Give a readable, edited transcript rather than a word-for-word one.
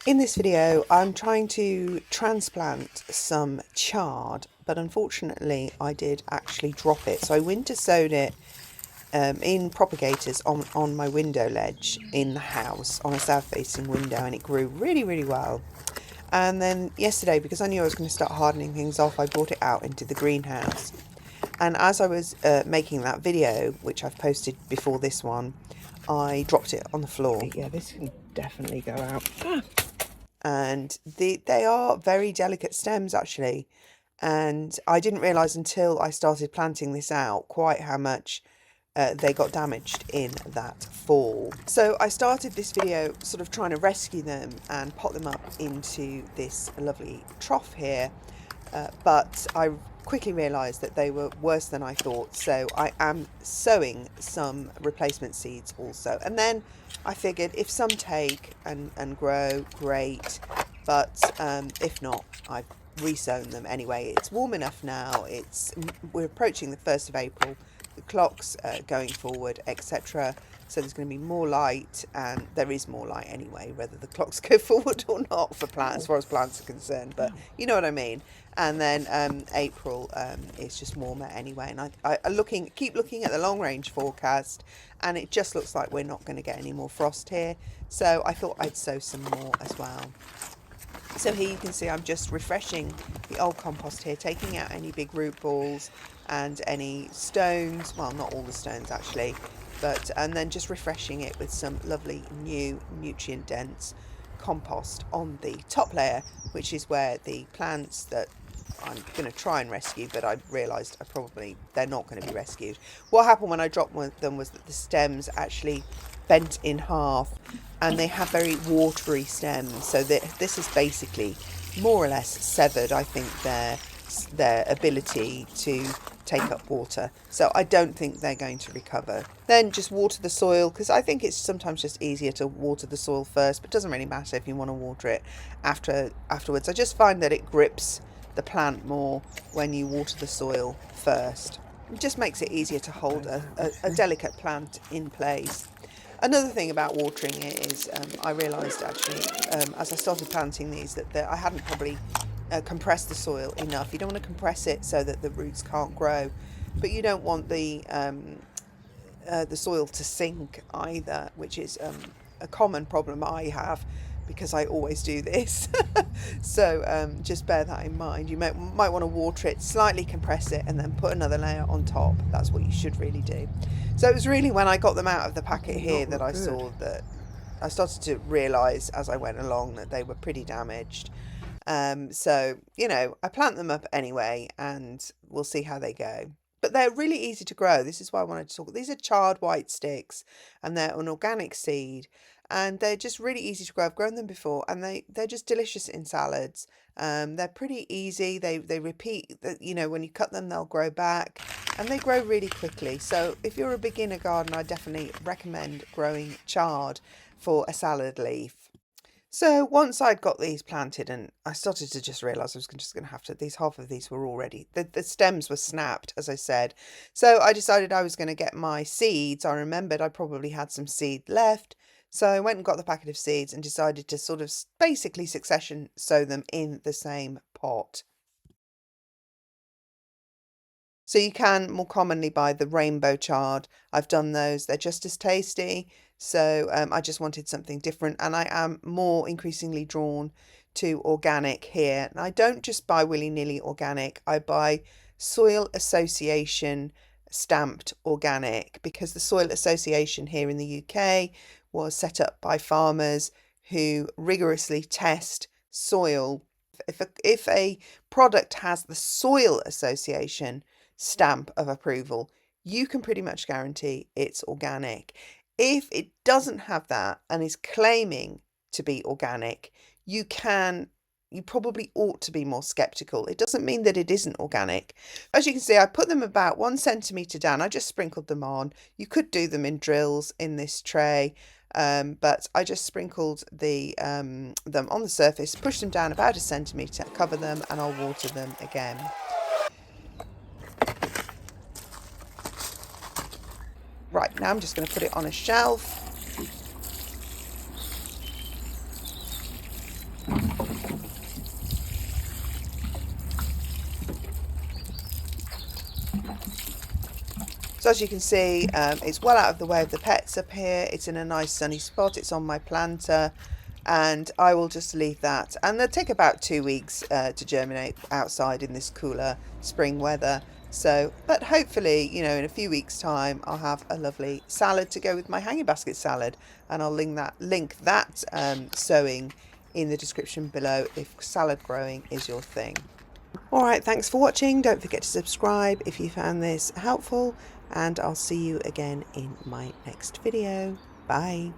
In this video, I'm trying to transplant some chard, but unfortunately I did actually drop it. So I winter sowed it in propagators on my window ledge in the house on a south-facing window, and it grew really well. And then yesterday, because I knew I was going to start hardening things off, I brought it out into the greenhouse. And as I was making that video, which I've posted before this one, I dropped it on the floor. Yeah, this can definitely go out. And they are very delicate stems actually, and I didn't realise until I started planting this out quite how much they got damaged in that fall. So I started this video sort of trying to rescue them and pot them up into this lovely trough here, but I quickly realised that they were worse than I thought, so I am sowing some replacement seeds also. And then I figured if some take and grow, great, but if not, I've resown them anyway. It's warm enough now, we're approaching the 1st of April, the clock's going forward, etc. So there's going to be more light, and there is more light anyway, whether the clocks go forward or not for plants, as far as plants are concerned, but you know what I mean. And then April is just warmer anyway, and I keep looking at the long range forecast, and it just looks like we're not going to get any more frost here, so I thought I'd sow some more as well. So here you can see I'm just refreshing the old compost here, taking out any big root balls and any stones, well, not all the stones actually, and then just refreshing it with some lovely new nutrient dense compost on the top layer, which is where the plants that I'm going to try and rescue, but I realised they're not going to be rescued. What happened when I dropped them was that the stems actually bent in half, and they have very watery stems, so this is basically more or less severed, I think, their ability to take up water. So I don't think they're going to recover. Then just water the soil, because I think it's sometimes just easier to water the soil first, but it doesn't really matter if you want to water it afterwards. I just find that it grips the plant more when you water the soil first. It just makes it easier to hold a delicate plant in place. Another thing about watering it is I realised actually as I started planting these that I hadn't probably compressed the soil enough. You don't want to compress it so that the roots can't grow, but you don't want the soil to sink either, which is a common problem I have, because I always do this. So just bear that in mind. You might want to water it, slightly compress it, and then put another layer on top. That's what you should really do. So it was really when I got them out of the packet here that I saw that I started to realise as I went along that they were pretty damaged. So, you know, I plant them up anyway, and we'll see how they go. But they're really easy to grow. This is why I wanted to talk. These are chard white sticks, and they're an organic seed, and they're just really easy to grow. I've grown them before, and they're just delicious in salads. They're pretty easy. They repeat, you know, when you cut them, they'll grow back, and they grow really quickly. So if you're a beginner gardener, I definitely recommend growing chard for a salad leaf. So once I'd got these planted, and I started to just realise I was just going to have to, half of these were already, the stems were snapped, as I said. So I decided I was going to get my seeds. I remembered I probably had some seed left. So I went and got the packet of seeds and decided to sort of basically succession sow them in the same pot. So you can more commonly buy the rainbow chard. I've done those. They're just as tasty. So I just wanted something different, and I am more increasingly drawn to organic here. And I don't just buy willy-nilly organic. I buy Soil Association stamped organic, because the Soil Association here in the UK was set up by farmers who rigorously test soil. If a product has the Soil Association stamp of approval, you can pretty much guarantee it's organic. If it doesn't have that and is claiming to be organic, you probably ought to be more skeptical. It doesn't mean that it isn't organic. As you can see, I put them about 1 centimetre down. I just sprinkled them on. You could do them in drills in this tray, but I just sprinkled them on the surface, push them down about 1 centimetre, cover them, and I'll water them again. Right, now I'm just going to put it on a shelf. So as you can see, it's well out of the way of the pets up here. It's in a nice sunny spot. It's on my planter, and I will just leave that. And they'll take about 2 weeks to germinate outside in this cooler spring weather. So, but hopefully, you know, in a few weeks' time, I'll have a lovely salad to go with my hanging basket salad, and I'll link that sowing in the description below if salad growing is your thing. Alright, thanks for watching. Don't forget to subscribe if you found this helpful, and I'll see you again in my next video. Bye.